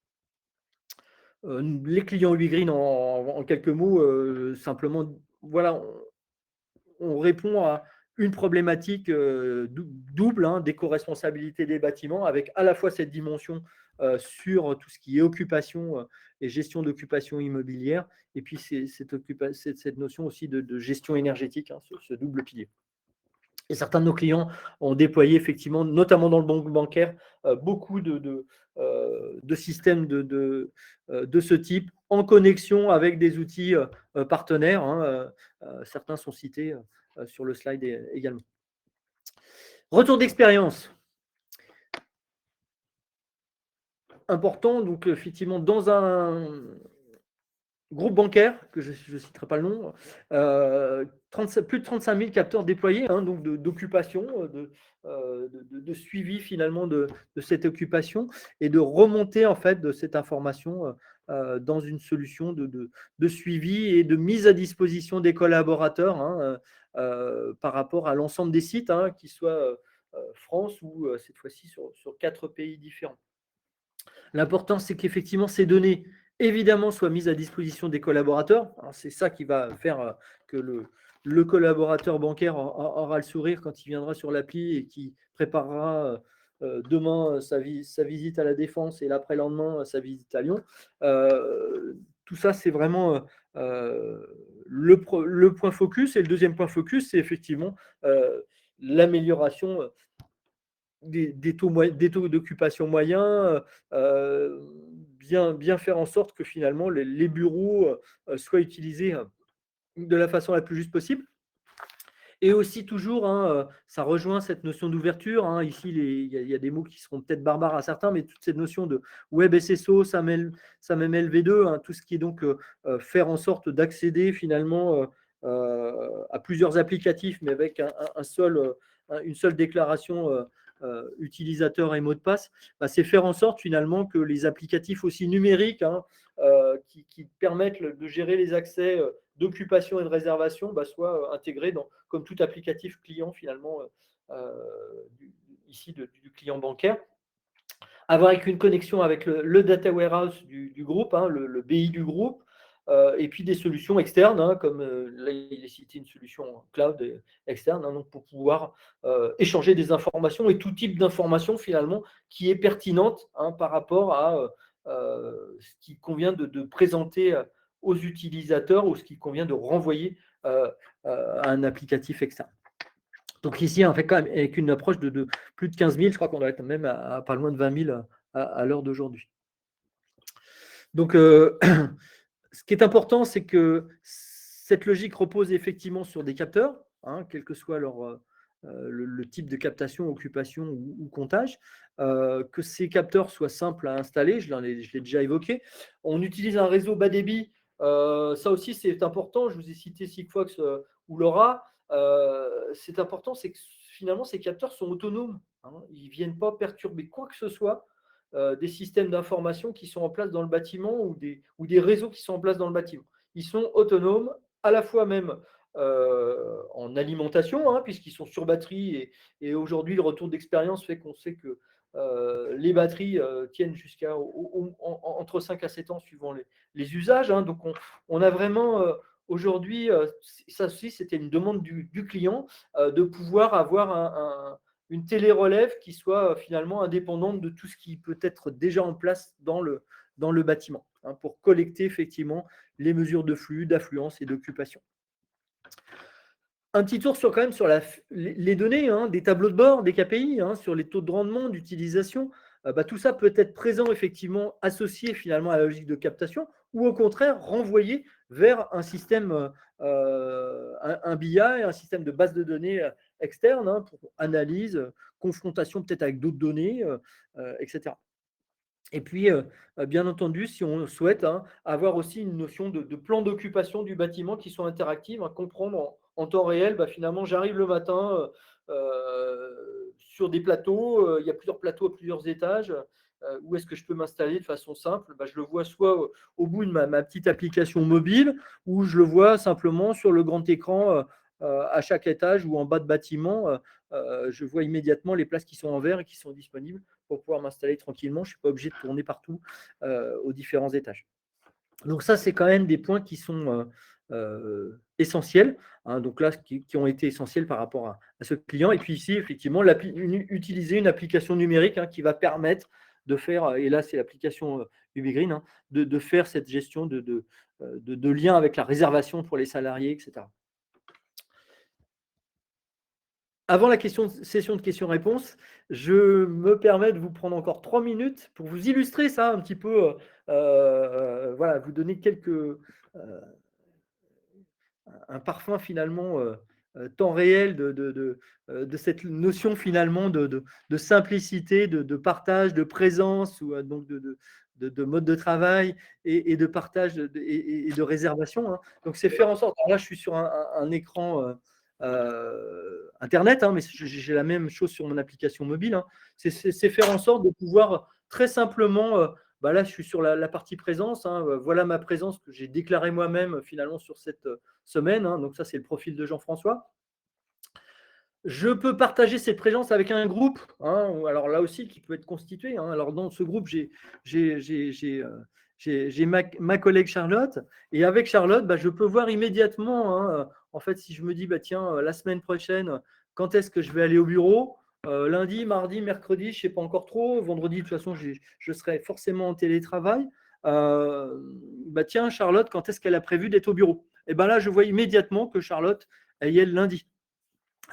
Les clients UbiGreen, en quelques mots, simplement, voilà, on répond à une problématique double hein, d'éco-responsabilité des bâtiments, avec à la fois cette dimension sur tout ce qui est occupation et gestion d'occupation immobilière, et puis cette notion aussi de gestion énergétique, hein, ce double pilier. Et certains de nos clients ont déployé effectivement, notamment dans le monde bancaire, beaucoup de systèmes de ce type en connexion avec des outils partenaires. Hein, certains sont cités sur le slide également. Retour d'expérience. Important, donc effectivement, dans un groupe bancaire, que je ne citerai pas le nom, plus de 35 000 capteurs déployés, hein, donc d'occupation, de suivi finalement de cette occupation et de remonter en fait de cette information dans une solution de suivi et de mise à disposition des collaborateurs hein, par rapport à l'ensemble des sites, hein, qu'ils soient France ou cette fois-ci sur 4 pays différents. L'important, c'est qu'effectivement, ces données, évidemment, soient mises à disposition des collaborateurs. C'est ça qui va faire que le collaborateur bancaire aura le sourire quand il viendra sur l'appli et qui préparera demain sa visite à la Défense et l'après-lendemain sa visite à Lyon. Tout ça, c'est vraiment le point focus. Et le deuxième point focus, c'est effectivement l'amélioration des taux d'occupation moyens, bien faire en sorte que finalement les bureaux soient utilisés de la façon la plus juste possible. Et aussi toujours, hein, ça rejoint cette notion d'ouverture. Hein. Ici, il y a des mots qui seront peut-être barbares à certains, mais toute cette notion de Web SSO, SAML V2, hein, tout ce qui est donc faire en sorte d'accéder finalement à plusieurs applicatifs, mais avec une seule déclaration utilisateur et mot de passe, bah, c'est faire en sorte finalement que les applicatifs aussi numériques, hein, qui permettent de gérer les accès d'occupation et de réservation, bah, soient intégrés comme tout applicatif client finalement ici du client bancaire. Avec une connexion avec le data warehouse du groupe, hein, le BI du groupe, et puis des solutions externes, hein, comme là, il est cité une solution cloud externe, hein, donc pour pouvoir échanger des informations et tout type d'informations finalement qui est pertinente, hein, par rapport à ce qu'il convient de présenter aux utilisateurs ou ce qu'il convient de renvoyer à un applicatif externe. Donc ici, on fait quand même avec une approche de plus de 15 000, je crois qu'on doit être même à pas loin de 20 000 à l'heure d'aujourd'hui. Donc, ce qui est important, c'est que cette logique repose effectivement sur des capteurs, hein, quel que soit le type de captation, occupation ou comptage, que ces capteurs soient simples à installer, je l'ai déjà évoqué. On utilise un réseau bas débit, ça aussi c'est important, je vous ai cité Sigfox ou LoRa. C'est important, c'est que finalement ces capteurs sont autonomes, hein, ils ne viennent pas perturber quoi que ce soit des systèmes d'information qui sont en place dans le bâtiment ou des réseaux qui sont en place dans le bâtiment. Ils sont autonomes, à la fois même en alimentation, hein, puisqu'ils sont sur batterie, et aujourd'hui, le retour d'expérience fait qu'on sait que les batteries tiennent jusqu'à entre 5 à 7 ans suivant les usages. Hein. Donc, on a vraiment aujourd'hui, ça aussi, c'était une demande du client, de pouvoir avoir une télé-relève qui soit finalement indépendante de tout ce qui peut être déjà en place dans le bâtiment, hein, pour collecter effectivement les mesures de flux, d'affluence et d'occupation. Un petit tour quand même sur les données, hein, des tableaux de bord, des KPI, hein, sur les taux de rendement, d'utilisation. Bah, tout ça peut être présent, effectivement, associé finalement à la logique de captation, ou au contraire renvoyé vers un système, un BI, un système de base de données externe, hein, pour analyse, confrontation peut-être avec d'autres données, etc. Et puis, bien entendu, si on souhaite, hein, avoir aussi une notion de plan d'occupation du bâtiment qui soit interactive, hein, comprendre en temps réel, bah, finalement, j'arrive le matin sur des plateaux, il y a plusieurs plateaux à plusieurs étages, où est-ce que je peux m'installer de façon simple? Bah, je le vois soit au bout de ma petite application mobile, ou je le vois simplement sur le grand écran à chaque étage ou en bas de bâtiment. Je vois immédiatement les places qui sont en vert et qui sont disponibles pour pouvoir m'installer tranquillement. Je ne suis pas obligé de tourner partout aux différents étages. Donc ça, c'est quand même des points qui sont essentiels, hein, donc là, qui ont été essentiels par rapport à ce client. Et puis ici, effectivement, utiliser une application numérique, hein, qui va permettre de faire, et là, c'est l'application UbiGreen, hein, de faire cette gestion de lien avec la réservation pour les salariés, etc. Avant la session de questions-réponses, je me permets de vous prendre encore 3 minutes pour vous illustrer ça un petit peu, voilà, vous donner un parfum finalement temps réel de cette notion finalement de simplicité, de partage, de présence, ou donc de mode de travail et de partage et de réservation. Hein. Donc, c'est faire en sorte. Alors là, je suis sur un écran Internet, hein, mais j'ai la même chose sur mon application mobile. Hein. C'est faire en sorte de pouvoir très simplement. Bah là, je suis sur la partie présence. Hein, voilà ma présence que j'ai déclarée moi-même finalement sur cette semaine. Hein, donc, ça, c'est le profil de Jean-François. Je peux partager cette présence avec un groupe, hein, alors là aussi qui peut être constitué. Hein. Alors dans ce groupe, j'ai ma collègue Charlotte, et avec Charlotte, bah, je peux voir immédiatement, hein, en fait, si je me dis, bah, tiens, la semaine prochaine, quand est-ce que je vais aller au bureau? Lundi, mardi, mercredi, je ne sais pas encore trop. Vendredi, de toute façon, je serai forcément en télétravail. Bah, tiens, Charlotte, quand est-ce qu'elle a prévu d'être au bureau? Et ben là, je vois immédiatement que Charlotte, elle y est le lundi.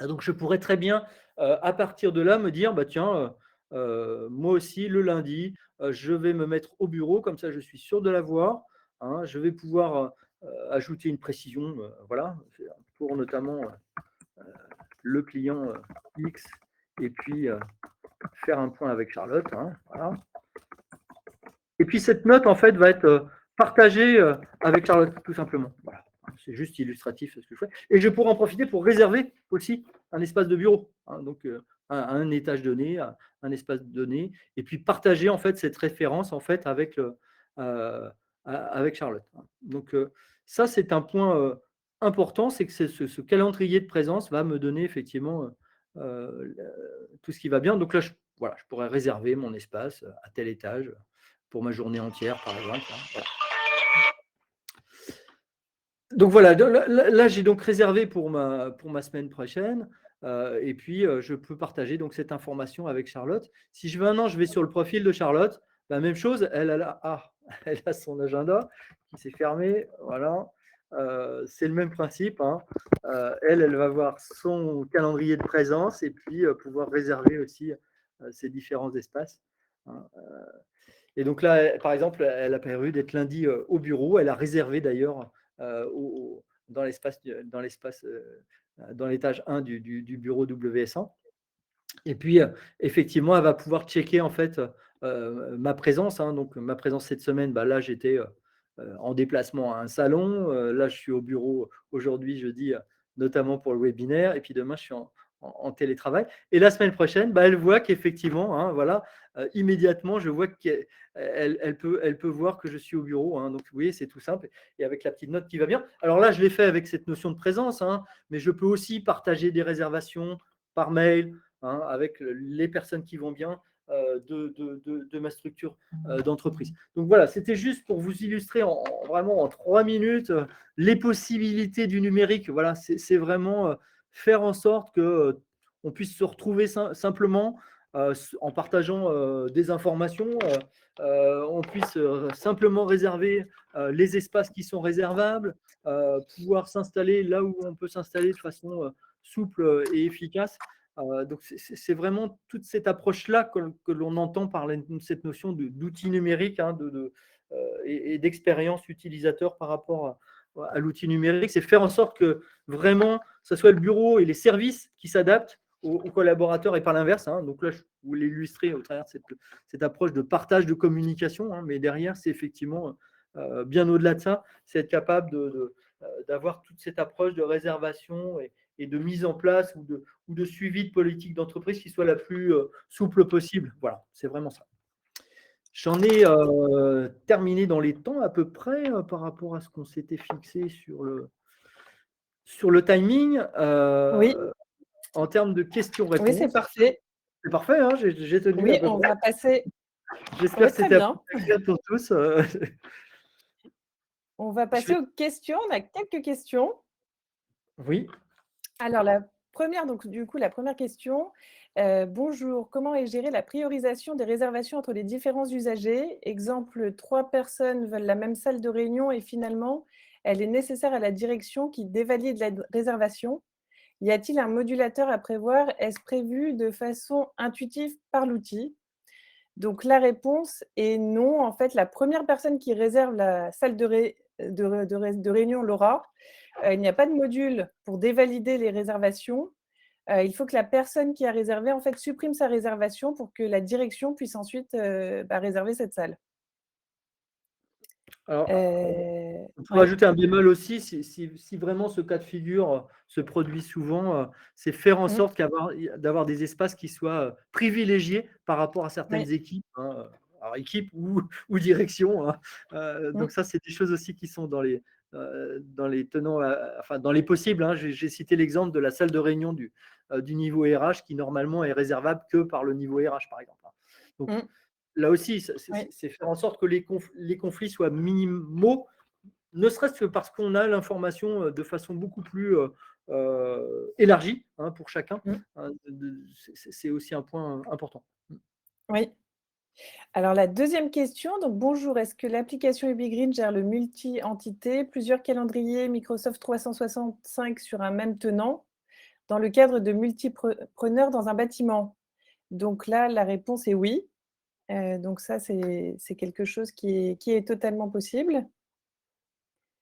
Donc, je pourrais très bien, à partir de là, me dire, bah, tiens, moi aussi, le lundi, je vais me mettre au bureau, comme ça, je suis sûr de l'avoir. Hein, je vais pouvoir ajouter une précision, voilà, pour notamment le client X et puis faire un point avec Charlotte. Hein, voilà. Et puis cette note, en fait, va être partagée avec Charlotte, tout simplement. Voilà. C'est juste illustratif ce que je fais. Et je pourrais en profiter pour réserver aussi un espace de bureau. Hein, donc, un étage donné, un espace donné, et puis partager en fait cette référence en fait avec Charlotte. Donc, ça, c'est un point important, c'est que ce calendrier de présence va me donner effectivement tout ce qui va bien. Donc là, voilà, je pourrais réserver mon espace à tel étage pour ma journée entière, par exemple. Hein, voilà. Donc voilà, là, j'ai donc réservé pour ma semaine prochaine. Et puis, je peux partager donc cette information avec Charlotte. Si je veux un an, je vais sur le profil de Charlotte. La même chose, elle a son agenda qui s'est fermé. Voilà. C'est le même principe. Hein. Elle va voir son calendrier de présence et puis pouvoir réserver aussi ces différents espaces. Hein. Et donc là, par exemple, elle a prévu d'être lundi au bureau. Elle a réservé d'ailleurs dans dans l'étage 1 du bureau WS1. Et puis, effectivement, elle va pouvoir checker en fait ma présence. Hein. Donc, ma présence cette semaine, bah, là, j'étais en déplacement à un salon. Là, je suis au bureau aujourd'hui, jeudi, notamment pour le webinaire. Et puis demain, je suis en télétravail. Et la semaine prochaine, bah, elle voit qu'effectivement, hein, voilà, immédiatement, je vois qu'elle elle peut voir que je suis au bureau. Hein. Donc, vous voyez, c'est tout simple. Et avec la petite note qui va bien. Alors là, je l'ai fait avec cette notion de présence, hein, mais je peux aussi partager des réservations par mail, hein, avec les personnes qui vont bien de ma structure d'entreprise. Donc voilà, c'était juste pour vous illustrer vraiment en 3 minutes les possibilités du numérique. Voilà, c'est vraiment faire en sorte que on puisse se retrouver simplement en partageant des informations. On puisse simplement réserver les espaces qui sont réservables, pouvoir s'installer là où on peut s'installer de façon souple et efficace. Donc, c'est vraiment toute cette approche-là que l'on entend par cette notion d'outil numérique, hein, et d'expérience utilisateur par rapport à l'outil numérique. C'est faire en sorte que vraiment, ce soit le bureau et les services qui s'adaptent aux collaborateurs et pas l'inverse. Hein. Donc là, je voulais l'illustrer au travers de cette approche de partage de communication. Hein, mais derrière, c'est effectivement bien au-delà de ça, c'est être capable d'avoir toute cette approche de réservation et de mise en place ou de suivi de politique d'entreprise qui soit la plus souple possible. Voilà, c'est vraiment ça. J'en ai terminé dans les temps à peu près par rapport à ce qu'on s'était fixé sur le timing. Oui, En termes de oui, c'est questions-réponses, parfait. c'est parfait, hein, j'ai tenu à Oui, peu on près. va passer. J'espère Oui, que très c'était à peu bien. près clair pour tous. On va Je passer vais... aux questions. On a quelques questions. Oui. Alors la première, donc du coup, la première question. Bonjour, comment est gérée la priorisation des réservations entre les différents usagers? Exemple, 3 personnes veulent la même salle de réunion et finalement, elle est nécessaire à la direction qui dévalide la réservation. Y a-t-il un modulateur à prévoir? Est-ce prévu de façon intuitive par l'outil? Donc la réponse est non. En fait, la première personne qui réserve la salle de réunion l'aura. Il n'y a pas de module pour dévalider les réservations. Il faut que la personne qui a réservé, en fait, supprime sa réservation pour que la direction puisse ensuite, réserver cette salle. Alors, on peut Ouais. rajouter un bémol aussi, si vraiment ce cas de figure se produit souvent, c'est faire en Mmh. sorte d'avoir des espaces qui soient privilégiés par rapport à Oui. certaines équipes, hein, alors équipes ou direction. Hein. Mmh. Donc ça, c'est des choses aussi qui sont dans les tenants, enfin dans les possibles. Hein. J'ai cité l'exemple de la salle de réunion du niveau RH qui normalement est réservable que par le niveau RH, par exemple. Hein. Donc Mmh. là aussi, Oui. c'est faire en sorte que les conflits soient minimaux, ne serait-ce que parce qu'on a l'information de façon beaucoup plus élargie, hein, pour chacun. Mmh. Hein, c'est aussi un point important. Oui. Alors la deuxième question, donc bonjour, est-ce que l'application UbiGreen gère le multi-entité, plusieurs calendriers Microsoft 365 sur un même tenant, dans le cadre de multipreneurs dans un bâtiment? Donc là, la réponse est oui. Donc ça, c'est quelque chose qui est totalement possible.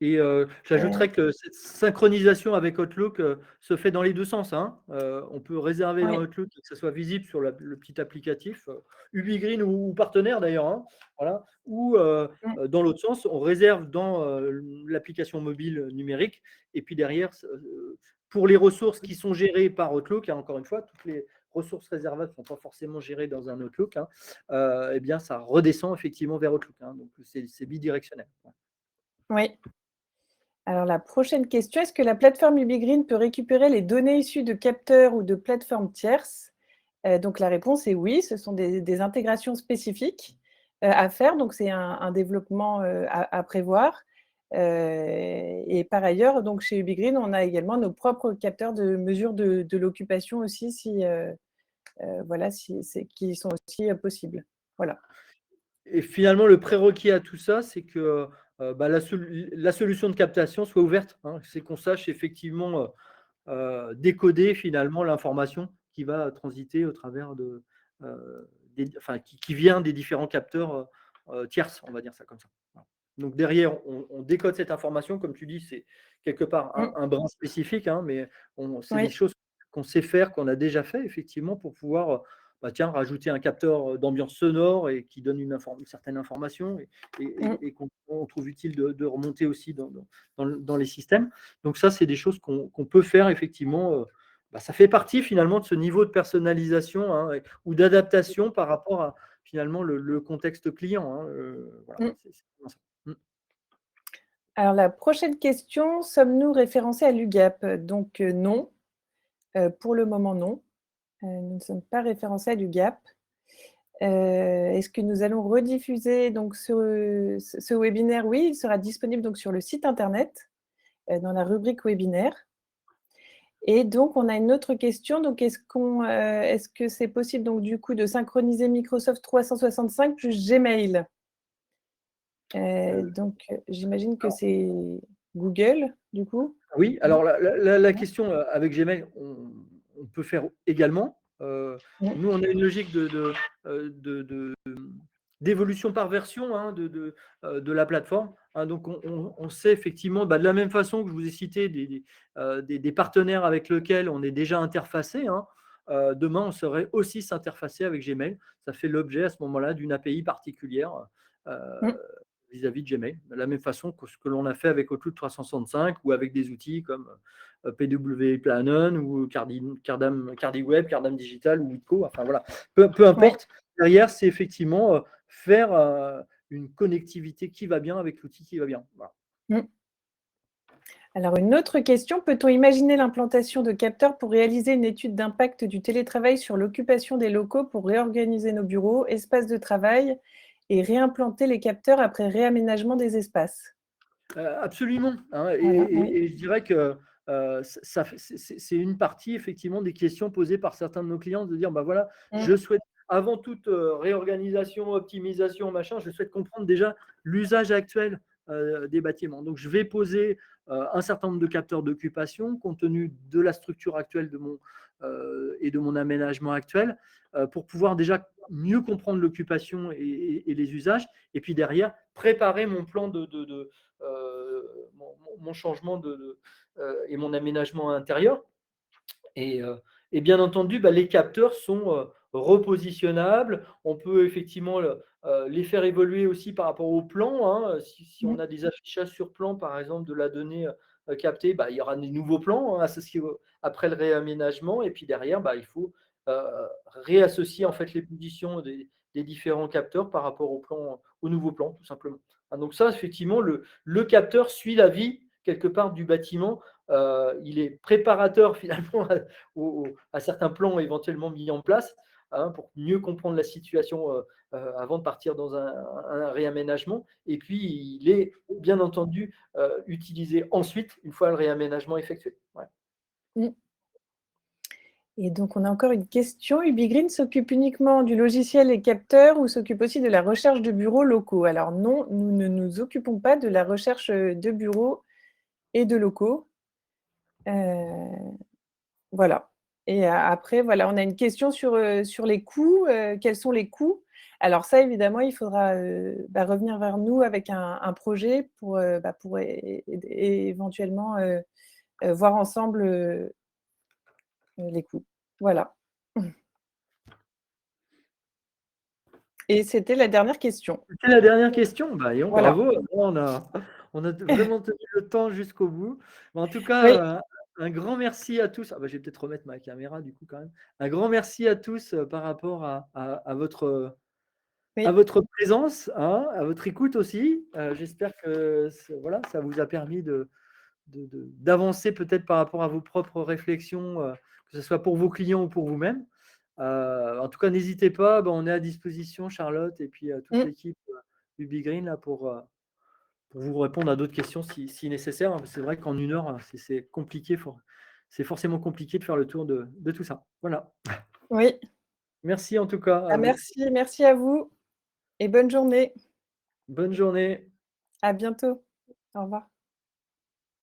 Et Heu, j'ajouterais que cette synchronisation avec Outlook, se fait dans les 2 sens, hein. On peut réserver dans oui, Outlook que ça soit visible sur le petit applicatif, Ubigreen ou partenaire d'ailleurs, hein, voilà. Ou mmh, dans l'autre sens, on réserve dans, l'application mobile numérique et puis derrière pour les ressources qui sont gérées par Outlook, hein, encore une fois, toutes les ressources réservables ne sont pas forcément gérées dans un Outlook, hein, et bien ça redescend effectivement vers Outlook, hein, donc c'est bidirectionnel. Ouais. oui. Alors la prochaine question, est-ce que la plateforme UbiGreen peut récupérer les données issues de capteurs ou de plateformes tierces? Donc la réponse est oui, ce sont des intégrations spécifiques, à faire, donc c'est un développement, à prévoir. Et par ailleurs, donc chez UbiGreen, on a également nos propres capteurs de mesure de l'occupation aussi si, voilà, si c'est qui sont aussi, possibles. Voilà. Et finalement, le prérequis à tout ça, c'est que, bah, la solution de captation soit ouverte, hein. C'est qu'on sache effectivement, décoder finalement l'information qui va transiter au travers enfin qui vient des différents capteurs, tierces, on va dire ça comme ça. Voilà. Donc derrière, on décode cette information, comme tu dis, c'est quelque part un Mmh, un brin spécifique, hein, mais c'est des oui, choses qu'on sait faire, qu'on a déjà fait effectivement pour pouvoir, bah, tiens, rajouter un capteur, d'ambiance sonore et qui donne une certaine information mmh, et qu'on trouve utile de remonter aussi dans les systèmes. Donc ça, c'est des choses qu'on peut faire effectivement. Bah, ça fait partie finalement de ce niveau de personnalisation, hein, ou d'adaptation par rapport à finalement le contexte client, hein, voilà, mmh. c'est vraiment ça. Mmh. Alors la prochaine question, sommes-nous référencés à l'UGAP? Donc, non, pour le moment non, nous ne sommes pas référencés à l'UGAP. Est-ce que nous allons rediffuser donc ce webinaire? Oui, il sera disponible donc sur le site internet, dans la rubrique webinaire. Et donc on a une autre question, donc est-ce que c'est possible donc du coup de synchroniser Microsoft 365 plus Gmail? Heu, J'imagine que alors c'est Google, du coup? oui, Non? alors la Non? question, avec Gmail, on peut faire également. Mmh. Nous, on a une logique d'évolution par version, hein, de la plateforme, hein. Donc on sait effectivement, bah, de la même façon que je vous ai cité des partenaires avec lesquels on est déjà interfacé, hein, demain, on saurait aussi s'interfacer avec Gmail. Ça fait l'objet à ce moment-là d'une API particulière, heu, Mmh. vis-à-vis de Gmail. De la même façon que ce que l'on a fait avec Outlook 365 ou avec des outils comme, PW Planner ou CardiWeb, Cardam Digital ou Wipco, enfin voilà. Peu Ouais. importe, derrière, c'est effectivement, faire, une connectivité qui va bien avec l'outil qui va bien. Voilà. Mmh. Alors une autre question, peut-on imaginer l'implantation de capteurs pour réaliser une étude d'impact du télétravail sur l'occupation des locaux pour réorganiser nos bureaux, espaces de travail et réimplanter les capteurs après réaménagement des espaces? Absolument, hein, Voilà, oui. et je dirais que, ça fait c'est une partie effectivement des questions posées par certains de nos clients de dire: «Bah, voilà, Mmh, je souhaite avant toute, réorganisation, optimisation, machin, je souhaite comprendre déjà l'usage actuel, des bâtiments». Donc je vais poser, un certain nombre de capteurs d'occupation compte tenu de la structure actuelle et de mon aménagement actuel, pour pouvoir déjà mieux comprendre l'occupation et les usages et puis derrière préparer mon plan mon changement et mon aménagement intérieur. Et, bien entendu, bah, les capteurs sont repositionnables. On peut effectivement les faire évoluer aussi par rapport au plan, hein. Si on mmh, a des affichages sur plan, par exemple, de la donnée captée, bah, il y aura des nouveaux plans, hein, associés après le réaménagement. Et puis derrière, bah, il faut réassocier en fait les positions des différents capteurs par rapport au nouveau plan, tout simplement. Ah, donc ça, effectivement, le capteur suit la vie quelque part du bâtiment. Il est préparateur finalement à certains plans éventuellement mis en place, hein, pour mieux comprendre la situation avant de partir dans un réaménagement. Et puis, il est bien entendu utilisé ensuite, une fois le réaménagement effectué. Ouais. mmh. Et donc on a encore une question. UbiGreen s'occupe uniquement du logiciel et capteurs ou s'occupe aussi de la recherche de bureaux locaux? Alors non, nous ne nous occupons pas de la recherche, de bureaux et de locaux. Heu, voilà. Et après voilà, on a une question sur les coûts, quels sont les coûts? Alors ça, évidemment, il faudra, revenir vers nous avec un projet pour éventuellement, voir ensemble, les coûts. Voilà. Et c'était la dernière question. C'était la dernière question? Bah, dis donc, Voilà. bravo, on a vraiment tenu le temps jusqu'au bout. Mais en tout Oui, cas, un grand merci à tous. Ah bah, je vais peut-être remettre ma caméra du coup quand même. Un grand merci à tous, par rapport à oui. votre présence, hein, à votre écoute aussi. J'espère que voilà, ça vous a permis d'avancer peut-être par rapport à vos propres réflexions, que ce soit pour vos clients ou pour vous-même. En tout cas, n'hésitez pas, ben, on est à disposition, Charlotte, et puis toute Mmh. l'équipe Ubi Green là, pour vous répondre à d'autres questions si nécessaire. C'est vrai qu'en 1 heure, c'est compliqué, c'est forcément compliqué de faire le tour de tout ça. Voilà. Oui. Merci en tout cas à Ah vous. merci à vous et bonne journée. Bonne journée. À bientôt. Au revoir.